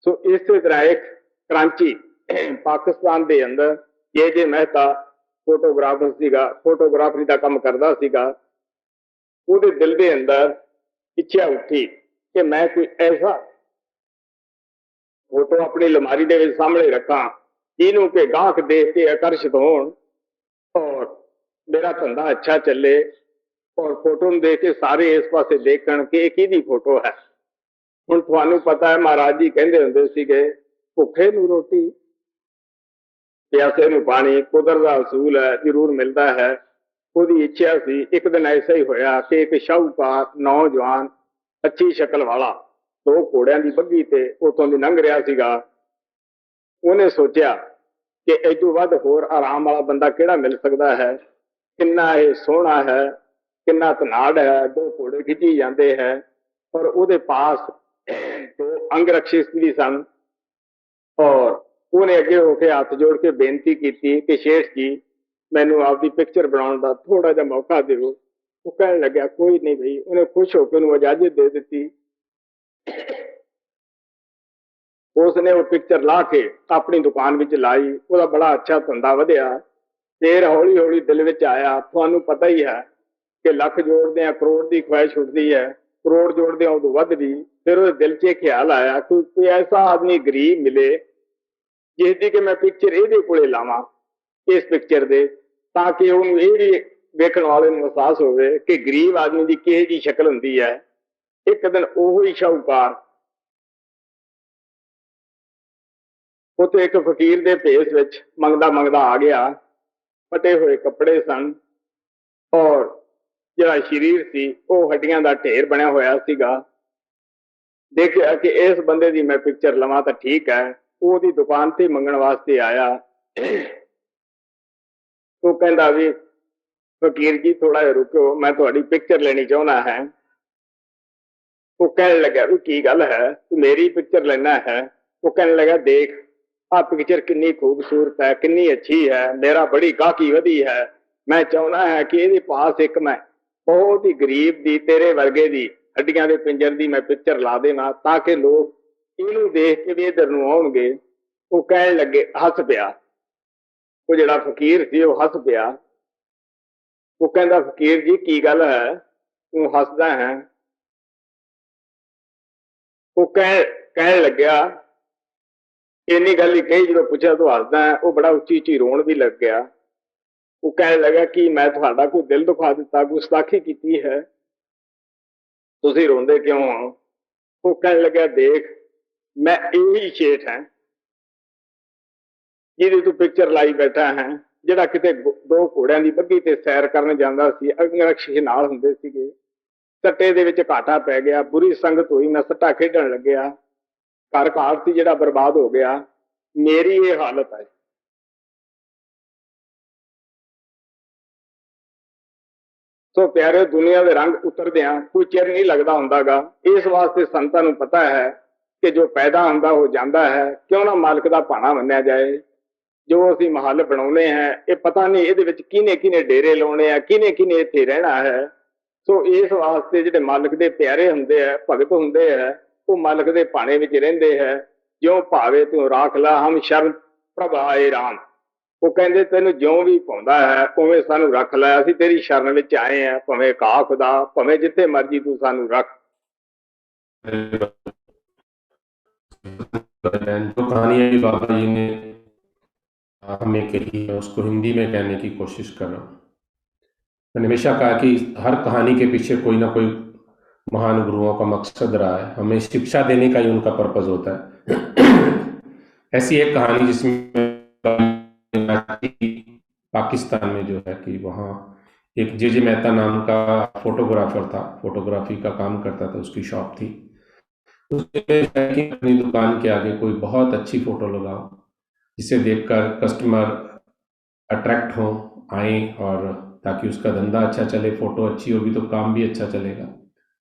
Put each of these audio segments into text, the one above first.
सो इस तरह एक कराची पाकिस्तान के अंदर जे मेहता फोटोग्राफर सीगा, फोटोग्राफरी का काम करता सीगा। ਉਹਦੇ दिल के अंदर इच्छा उठी कि मैं कोई ऐसा फोटो अपनी अलमारी के सामने रखा जिन्हों के गाहक देख के आकर्षित हो और मेरा धंधा अच्छा चले और फोटो देख के सारे इस पासे देखण कि किहदी फोटो है। हुण तुहानू पता है महाराज जी कहंदे हुंदे सीगे भुखे नूं रोटी प्यासे नूं पानी कुदरत दा असूल है, जरूर मिलता है। ਉਹਦੀ ਇੱਛਾ ਸੀ। ਇੱਕ ਦਿਨ ਐਸਾ ਹੀ ਹੋਇਆ ਕਿ ਇੱਕ ਸ਼ਾਹੂਕਾਰ ਨੌਜਵਾਨ ਅੱਛੀ ਸ਼ਕਲ ਵਾਲਾ ਦੋ ਘੋੜਿਆਂ ਦੀ ਬੱਗੀ ਤੇ ਉਤੋਂ ਦੀ ਲੰਘ ਰਿਹਾ ਸੀਗਾ। ਉਹਨੇ ਸੋਚਿਆ ਕਿ ਇਦੋਂ ਵੱਧ ਹੋਰ ਆਰਾਮ ਵਾਲਾ ਬੰਦਾ ਕਿਹੜਾ ਮਿਲ ਸਕਦਾ ਹੈ। ਕਿੰਨਾ ਇਹ ਸੋਹਣਾ ਹੈ, ਕਿੰਨਾ ਧਨਾੜ ਹੈ, ਦੋ ਘੋੜੇ ਖਿੱਚੀ ਜਾਂਦੇ ਹੈ। ਪਰ ਉਹਦੇ ਪਾਸ ਦੋ ਅੰਗਰਖਸ਼ੀ ਇਸਤਰੀ ਸਨ ਔਰ ਉਹਨੇ ਅੱਗੇ ਹੋ ਕੇ ਹੱਥ ਜੋੜ ਕੇ ਬੇਨਤੀ ਕੀਤੀ ਕਿ ਸ਼ੇਖ ਜੀ मैनू आपकी पिक्चर बनाने का थोड़ा जा मौका दो। वो कह लग्या कोई नहीं भाई। उन्हें खुश होकर इजाजत दे दी। उसने वो पिक्चर ला के अपनी दुकान में लाई। वह बड़ा अच्छा धंधा वधिया। फिर हौली हौली दिल में आया, थानू पता ही है कि लख जोड़दे करोड़ की ख्वाहिश उठती है, करोड़ जोड़दे उदों वधदी। फिर वो दिल च ख्याल आया कोई ऐसा आदमी गरीब मिले जिसकी कि मैं पिक्चर ये कोले लावां इस पिक्चर दे, ताकि उन्होंने ये भी वेखण वाले एहसास होवे कि गरीब आदमी की किहो जी शक्ल हुंदी है। एक दिन ओही शाहूकार उत्ते एक फकीर के भेस विच मंगदा मंगदा आ गया। फटे हुए कपड़े सन और जिहड़ा शरीर सी वह हड्डियां दा ढेर बनिया होया सीगा। देखिया कि इस बंदे की मैं पिक्चर लवां तां ठीक है। ओहदी दुकान ते मंगण वास्ते आया। वो कहता भी फकीर जी थोड़ा जिहा रुको, मैं तुहाडी पिक्चर लेनी चाहना है। वो कहने लगा भी की गल है, तू मेरी पिक्चर लेना है। वो कहने लगा देख आ पिक्चर कितनी खूबसूरत है, कितनी अच्छी है, मेरा बड़ी गाहकी वधी है। मैं चाहना है कि ये पास एक मैं बहुत ही गरीब दी तेरे वर्गे दी हड्डियां के पिंजर की मैं पिक्चर ला देना ताकि लोग इनू देख के भी इधर नूं आउणगे। वो कहने लगे हस पिया। वो जिहड़ा फकीर सी वो हस पिया। वो कहता फकीर जी की गल है तू हसदा है। वो कहने लग्या इन्नी गल ही कही जो पूछा तू हसदा है। वो बड़ा उच्ची उच्ची रोन भी लग गया। वो कहने लगा कि मैं तुहाडा कोई दिल दुखा दिता, गुस्ताखी की है, तुसीं रोंदे क्यों हो। वो कहने लगा देख मैं यही शेठ है जिहदी तू पिक्चर लाई बैठा है, जिहड़ा किते दो घोड़ियां दी बग्गी ते सैर करन जांदा सी, अंगरक्षी नाल हुंदे सीगे। सट्टे दे विच घाटा पै गया, बुरी संगत हुई, मैं सट्टा खेडण लग्या, घर घार सी जिहड़ा बर्बाद हो गया। मेरी ये हालत है। सो प्यारे दुनिया के रंग उतरदियां कोई चिर नहीं लगता हुंदागा। इस वास्ते संतां नूं पता है कि जो पैदा हुंदा हो जाता है, क्यों ना मालिक दा भाणा मन्निया जाए। जो असी महल बनाने हैं ये पता नहीं ये किने किने डेरे लाने हैं, किने किने इत्थे रहना है। सो इस वास्ते जिहड़े मालिक दे प्यारे हुंदे है, भगत हुंदे है, वो मालिक दे भाणे विच रहिंदे है। ज्यों भावे त्यों राख ला हम शरण प्रभ आए राम। वो कहंदे तैनूं ज्यों भी पाउंदा है उवें सानूं रख लै, असीं तेरी शरण विच आए हैं, भावें घाह खुदा, भावें जिथे मर्जी तू सानूं रख। जो कहानी बाबा जी ने हमें कही है उसको हिंदी में कहने की कोशिश कर रहा हूँ। मैंने हमेशा कहा कि हर कहानी के पीछे कोई ना कोई महान गुरुओं का मकसद रहा है, हमें शिक्षा देने का ही उनका पर्पज होता है। ऐसी एक कहानी जिसमें पाकिस्तान में जो है कि वहाँ एक जे मेहता नाम का फोटोग्राफर था, फोटोग्राफी का काम करता था, उसकी शॉप थी। उसने अपनी दुकान के आगे कोई बहुत अच्छी फोटो लगाओ जिसे देखकर कस्टमर अट्रैक्ट हो, आए, और ताकि उसका धंधा अच्छा चले। फोटो अच्छी होगी तो काम भी अच्छा चलेगा।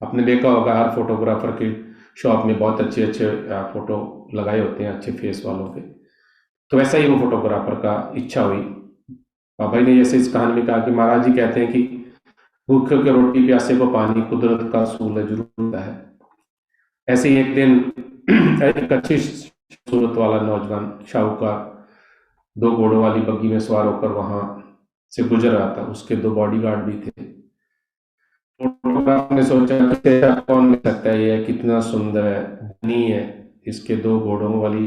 आपने देखा होगा हर फोटोग्राफर के शॉप में बहुत अच्छे अच्छे फोटो लगाए होते हैं अच्छे फेस वालों के। तो वैसा ही वो फोटोग्राफर का इच्छा हुई। बाबा जी ने जैसे इस कहानी में कहा कि महाराज जी कहते हैं कि भूखे को रोटी, प्यासे को पानी, कुदरत का असूल है, जरूर होता है। ऐसे ही एक दिन एक अच्छी सूरत वाला नौजवान शाहूकार 2 घोड़ों वाली बग्घी में सवार होकर वहां से गुजर रहा था। उसके 2 बॉडीगार्ड भी थे। फोटोग्राफर ने सोचा कि तेरा कौन मिल सकता है, ये कितना सुंदर है, धनी है, इसके 2 घोड़ों वाली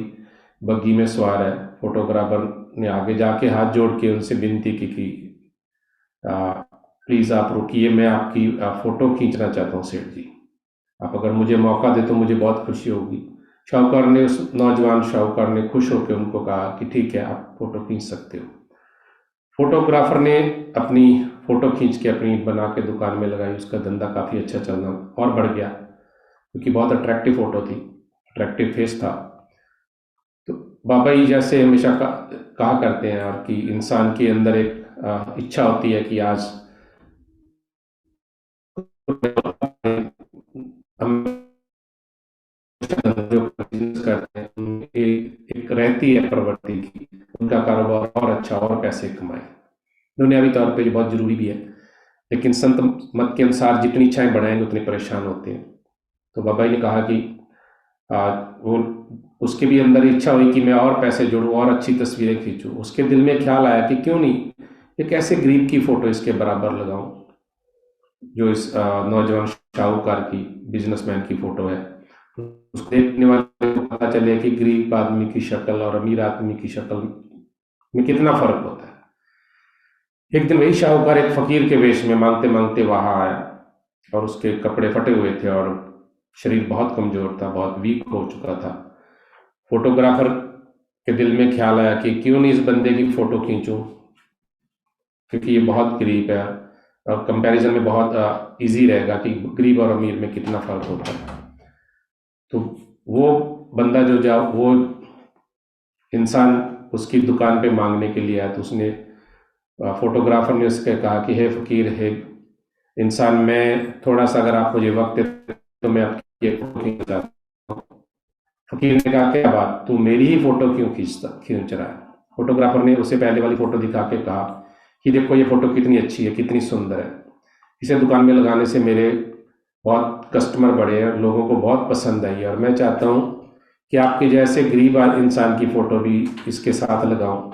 बग्घी में सवार है। फोटोग्राफर ने आगे जाके हाथ जोड़ के उनसे विनती की कि प्लीज आप रुकिए, मैं आपकी फोटो खींचना चाहता हूँ सेठ जी, आप अगर मुझे मौका दे तो मुझे बहुत खुशी होगी। शाहूकार ने, उस नौजवान शाहूकार ने खुश होकर उनको कहा कि ठीक है, आप फोटो खींच सकते हो। फोटोग्राफर ने अपनी फोटो खींच के अपनी बना के दुकान में लगाई। उसका धंधा काफी अच्छा चलना और बढ़ गया, क्योंकि बहुत अट्रैक्टिव फोटो थी, अट्रैक्टिव फेस था। तो बाबा जी जैसे हमेशा कहा करते हैं यार कि इंसान के अंदर एक इच्छा होती है कि आज हम जो बिजनेस करते हैं उनमें एक रहती है प्रवृत्ति की, उनका कारोबार और अच्छा और पैसे कमाए। दुनियावी तौर पे ये बहुत जरूरी भी है, लेकिन संत मत के अनुसार जितनी इच्छाएं बढ़ाएंगे उतने परेशान होते हैं। तो बाबा जी ने कहा कि वो उसके भी अंदर इच्छा हुई कि मैं और पैसे जोड़ूं और अच्छी तस्वीरें खींचूं। उसके दिल में ख्याल आया कि क्यों नहीं एक ऐसे गरीब की फोटो इसके बराबर लगाऊं जो इस नौजवान शाहूकार की, बिजनेसमैन की फोटो है। उसको देखने वाले को पता चले कि गरीब आदमी की शक्ल और अमीर आदमी की शक्ल में कितना फर्क होता है। एक दिन वही शाहूकार एक फकीर के वेश में मांगते मांगते वहां आया, और उसके कपड़े फटे हुए थे और शरीर बहुत कमजोर था, बहुत वीक हो चुका था। फोटोग्राफर के दिल में ख्याल आया कि क्यों नहीं इस बंदे की फोटो खींचूं, क्योंकि ये बहुत गरीब है और कंपैरिजन में बहुत इजी रहेगा कि गरीब और अमीर में कितना फर्क होता है। तो वो बंदा वो इंसान उसकी दुकान पे मांगने के लिए आया, तो उसने फोटोग्राफर ने उसके कहा कि हे फकीर, हे इंसान, मैं थोड़ा सा अगर आप मुझे वक्त दे तो मैं आपकी एक फोटो खींचता हूं। फकीर ने कहा क्या बात, तू मेरी ही फोटो क्यों खींच रहा है? फोटोग्राफर ने उसे पहले वाली फोटो दिखा के कहा कि देखो ये फोटो कितनी अच्छी है, कितनी सुंदर है, इसे दुकान में लगाने से मेरे बहुत कस्टमर बढ़े हैं, लोगों को बहुत पसंद आई है, और मैं चाहता हूं कि आपके जैसे गरीब इंसान की फोटो भी इसके साथ लगाऊं,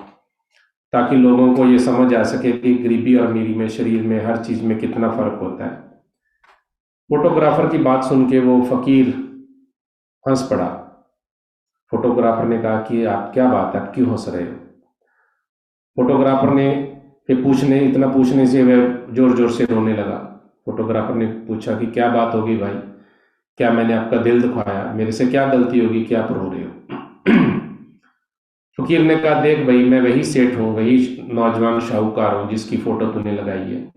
ताकि लोगों को ये समझ आ सके कि गरीबी और अमीरी में, शरीर में, हर चीज में कितना फर्क होता है। फोटोग्राफर की बात सुन के वो फकीर हंस पड़ा। फोटोग्राफर ने कहा कि आप क्या बात है, आप क्यों हंस रहे हो? फोटोग्राफर ने इतना पूछने से वह जोर जोर से रोने लगा। फोटोग्राफर ने पूछा कि क्या बात होगी भाई, क्या मैंने आपका दिल दुखाया, मेरे से क्या गलती होगी कि आप रो रहे हो? फकीर ने कहा देख भाई, मैं वही सेठ हूँ, वही नौजवान शाहूकार हूँ जिसकी फोटो तूने लगाई है।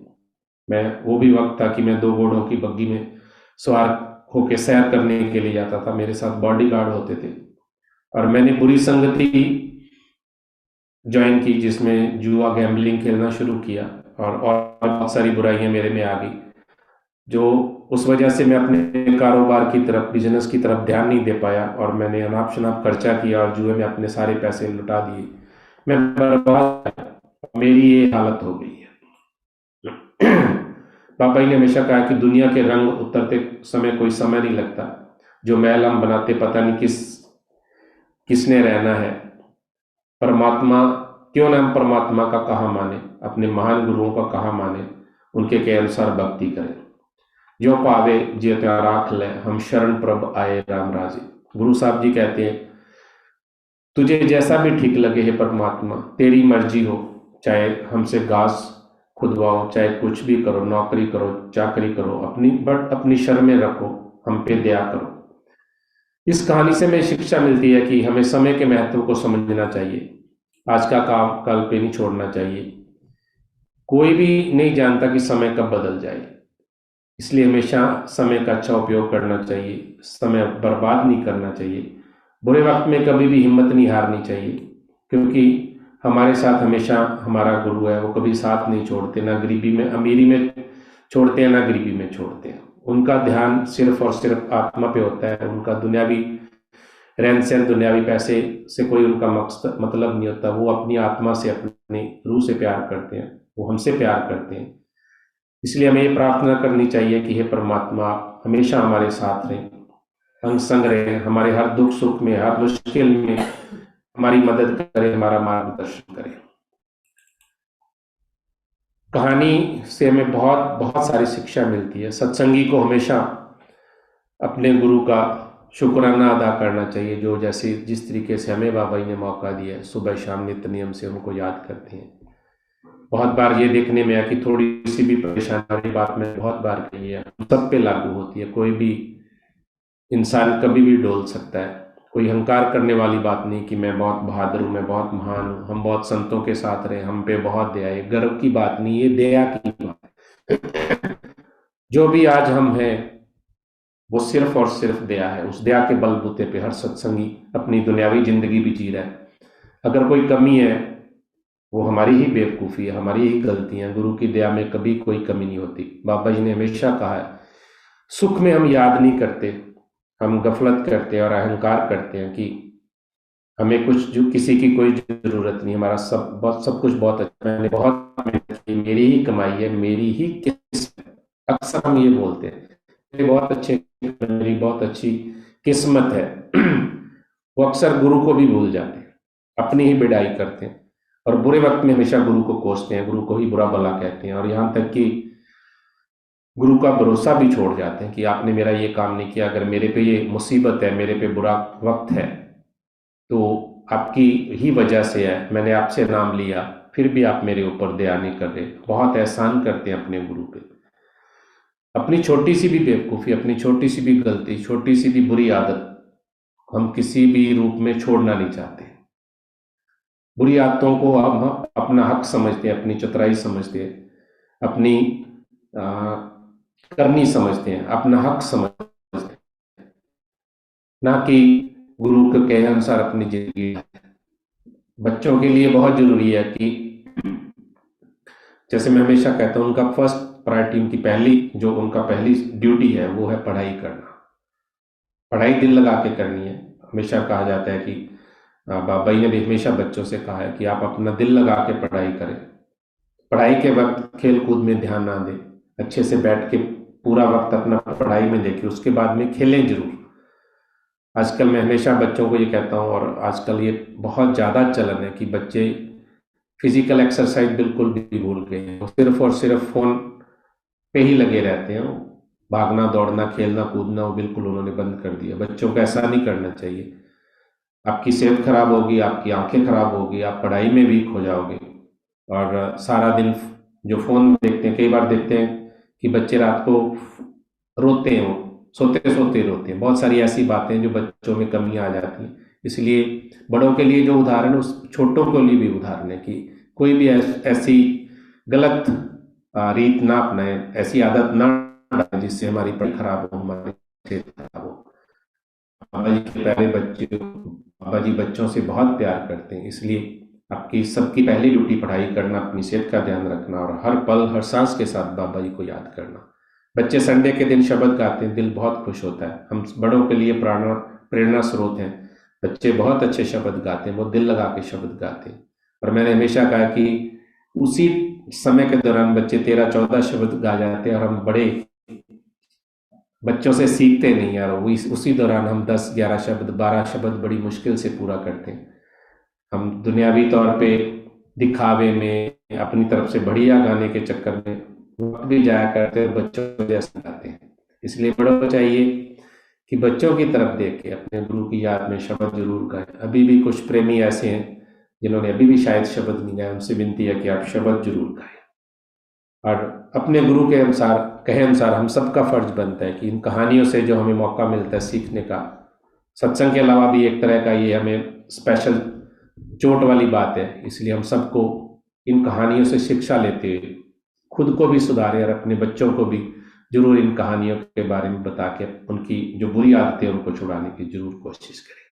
मैं वो भी वक्त था कि मैं 2 घोड़ों की बग्घी में सवार होके सैर करने के लिए जाता था, मेरे साथ बॉडीगार्ड होते थे, और मैंने बुरी संगति ज्वाइन की जिसमें जुआ, गैम्बलिंग खेलना शुरू किया, और बहुत सारी बुराइयां मेरे में आ गई, जो उस वजह से मैं अपने कारोबार की तरफ, बिजनेस की तरफ ध्यान नहीं दे पाया, और मैंने अनाप शनाप खर्चा किया और जुए में अपने सारे पैसे लुटा दिए। मैं बर्बाद, मेरी ये हालत हो गई है। पापा जी ने हमेशा कहा कि दुनिया के रंग उतरते समय कोई समय नहीं लगता, जो महल हम बनाते पता नहीं किसने रहना है। परमात्मा, क्यों ना हम परमात्मा का कहा माने, अपने महान गुरुओं का कहा माने, उनके के अनुसार भक्ति करें। जो पावे जे त्या राख ले, हम शरण प्रभ आए राम राजे। गुरु साहब जी कहते हैं तुझे जैसा भी ठीक लगे है परमात्मा, तेरी मर्जी हो, चाहे हमसे घास खुदवाओ, चाहे कुछ भी करो, नौकरी करो, चाकरी करो, अपनी शर्म में रखो, हम पे दया करो। इस कहानी से हमें शिक्षा मिलती है कि हमें समय के महत्व को समझना चाहिए, आज का काम कल पे नहीं छोड़ना चाहिए। कोई भी नहीं जानता कि समय कब बदल जाए, इसलिए हमेशा समय का अच्छा उपयोग करना चाहिए, समय बर्बाद नहीं करना चाहिए। बुरे वक्त में कभी भी हिम्मत नहीं हारनी चाहिए, क्योंकि हमारे साथ हमेशा हमारा गुरु है, वो कभी साथ नहीं छोड़ते, ना गरीबी में अमीरी में छोड़ते हैं, ना गरीबी में छोड़ते हैं। उनका ध्यान सिर्फ और सिर्फ आत्मा पे होता है, उनका दुनियावी रहन सहन, दुनियावी पैसे से कोई उनका मकसद मतलब नहीं होता। वो अपनी आत्मा से, अपनी रूह से प्यार करते हैं, वो हमसे प्यार करते हैं। इसलिए हमें ये प्रार्थना करनी चाहिए कि हे परमात्मा, हमेशा हमारे साथ रहें, अंग संग रहे, हमारे हर दुख सुख में, हर मुश्किल में हमारी मदद करे, हमारा मार्गदर्शन करे। कहानी से हमें बहुत बहुत सारी शिक्षा मिलती है। सत्संगी को हमेशा अपने गुरु का शुक्राना अदा करना चाहिए, जो जैसे जिस तरीके से हमें बाबा जी ने मौका दिया है, सुबह शाम नित्य नियम से उनको याद करते हैं। बहुत बार ये देखने में आया कि थोड़ी सी भी परेशानी वाली बात में बहुत बार कही है, सब पे लागू होती है। कोई भी इंसान कभी भी डोल सकता है। कोई अहंकार करने वाली बात नहीं कि मैं बहुत बहादुर हूँ, मैं बहुत महान हूँ, हम बहुत संतों के साथ रहे, हम पे बहुत दया है। गर्व की बात नहीं, ये दया की बात है। जो भी आज हम हैं वो सिर्फ और सिर्फ दया है। उस दया के बलबूते पे हर सत्संगी अपनी दुनियावी जिंदगी भी जी रहा है। अगर कोई कमी है वो हमारी ही बेवकूफ़ी है, हमारी ही गलतियां। गुरु की दया में कभी कोई कमी नहीं होती। बाबा जी ने हमेशा कहा है, सुख में हम याद नहीं करते, हम गफलत करते हैं और अहंकार करते हैं कि हमें कुछ जो किसी की कोई जरूरत नहीं, हमारा सब कुछ बहुत अच्छा, मैंने बहुत मेहनत की, मेरी ही कमाई है, मेरी ही किस्मत। अक्सर हम ये बोलते हैं मेरे बहुत अच्छे, मेरी बहुत अच्छी किस्मत है। वो अक्सर गुरु को भी भूल जाते हैं, अपनी ही बिडाई करते हैं और बुरे वक्त में हमेशा गुरु को कोसते हैं, गुरु को ही बुरा भला कहते हैं और यहाँ तक कि गुरु का भरोसा भी छोड़ जाते हैं कि आपने मेरा ये काम नहीं किया, अगर मेरे पे ये मुसीबत है, मेरे पे बुरा वक्त है तो आपकी ही वजह से है, मैंने आपसे नाम लिया फिर भी आप मेरे ऊपर दया नहीं कर रहे। बहुत एहसान करते हैं अपने गुरु पे। अपनी छोटी सी भी बेवकूफ़ी, अपनी छोटी सी भी गलती, छोटी सी भी बुरी आदत हम किसी भी रूप में छोड़ना नहीं चाहते। बुरी आदतों को हम अपना हक समझते हैं, अपनी चतुराई समझते हैं, अपनी करनी समझते हैं, अपना हक समझते हैं, ना कि गुरु के कहे अनुसार अपनी जिंदगी। बच्चों के लिए बहुत जरूरी है कि जैसे मैं हमेशा कहता हूँ उनका फर्स्ट प्रायोरिटी, उनकी पहली ड्यूटी है वो है पढ़ाई करना। पढ़ाई दिल लगा के करनी है। हमेशा कहा जाता है कि बाबा जी ने भी हमेशा बच्चों से कहा है कि आप अपना दिल लगा के पढ़ाई करें। पढ़ाई के वक्त खेल कूद में ध्यान ना दें, अच्छे से बैठ के पूरा वक्त अपना पढ़ाई में देखें, उसके बाद में खेलें जरूर। आजकल मैं हमेशा बच्चों को ये कहता हूँ और आजकल ये बहुत ज़्यादा चलन है कि बच्चे फिजिकल एक्सरसाइज बिल्कुल भी भूल गए हैं, सिर्फ और सिर्फ फ़ोन पे ही लगे रहते हैं। भागना दौड़ना खेलना कूदना वो बिल्कुल उन्होंने बंद कर दिया। बच्चों को ऐसा नहीं करना चाहिए। आपकी सेहत खराब होगी, आपकी आंखें खराब होगी, आप पढ़ाई में वीक हो जाओगे और सारा दिन जो फ़ोन देखते हैं, कई बार देखते हैं कि बच्चे रात को रोते हैं, वो सोते सोते रोते हैं। बहुत सारी ऐसी बातें जो बच्चों में कमी आ जाती हैं। इसलिए बड़ों के लिए जो उदाहरण है उस छोटों के लिए भी उदाहरण है कि कोई भी ऐसी गलत रीत ना अपनाए, ऐसी आदत ना डालें जिससे हमारी पढ़ाई खराब हो, हमारी सेहत खराब हो। बाबा जी के प्यारे बच्चे, बाबा जी बच्चों से बहुत प्यार करते हैं, इसलिए आपकी सबकी पहली ड्यूटी पढ़ाई करना, अपनी सेहत का ध्यान रखना और हर पल हर सांस के साथ बाबा जी को याद करना। बच्चे संडे के दिन शब्द गाते हैं, दिल बहुत खुश होता है। हम बड़ों के लिए प्रेरणा स्रोत हैं। बच्चे बहुत अच्छे शब्द गाते हैं, वो दिल लगा के शब्द गाते हैं। और मैंने हमेशा कहा कि उसी समय के दौरान बच्चे 13-14 शब्द गा जाते हैं और हम बड़े बच्चों से सीखते नहीं यार। उसी दौरान हम 10-11 शब्द 12 शब्द बड़ी मुश्किल से पूरा करते हैं। हम दुनियावी तौर पे दिखावे में अपनी तरफ से बढ़िया गाने के चक्कर में वक्त भी जाया करते हैं, बच्चों जैसे गाते हैं। इसलिए बड़ों को चाहिए कि बच्चों की तरफ देख के अपने गुरु की याद में शब्द जरूर गाएं। अभी भी कुछ प्रेमी ऐसे हैं जिन्होंने अभी भी शायद शब्द नहीं गाए, उनसे विनती है कि आप शब्द जरूर गाएं। और अपने गुरु के अनुसार कहे अनुसार हम सबका फर्ज बनता है कि इन कहानियों से जो हमें मौका मिलता है सीखने का, सत्संग के अलावा भी एक तरह का ये हमें स्पेशल चोट वाली बात है। इसलिए हम सबको इन कहानियों से शिक्षा लेते हुए खुद को भी सुधारें और अपने बच्चों को भी जरूर इन कहानियों के बारे में बता के उनकी जो बुरी आदतें उनको छुड़ाने की जरूर कोशिश करें।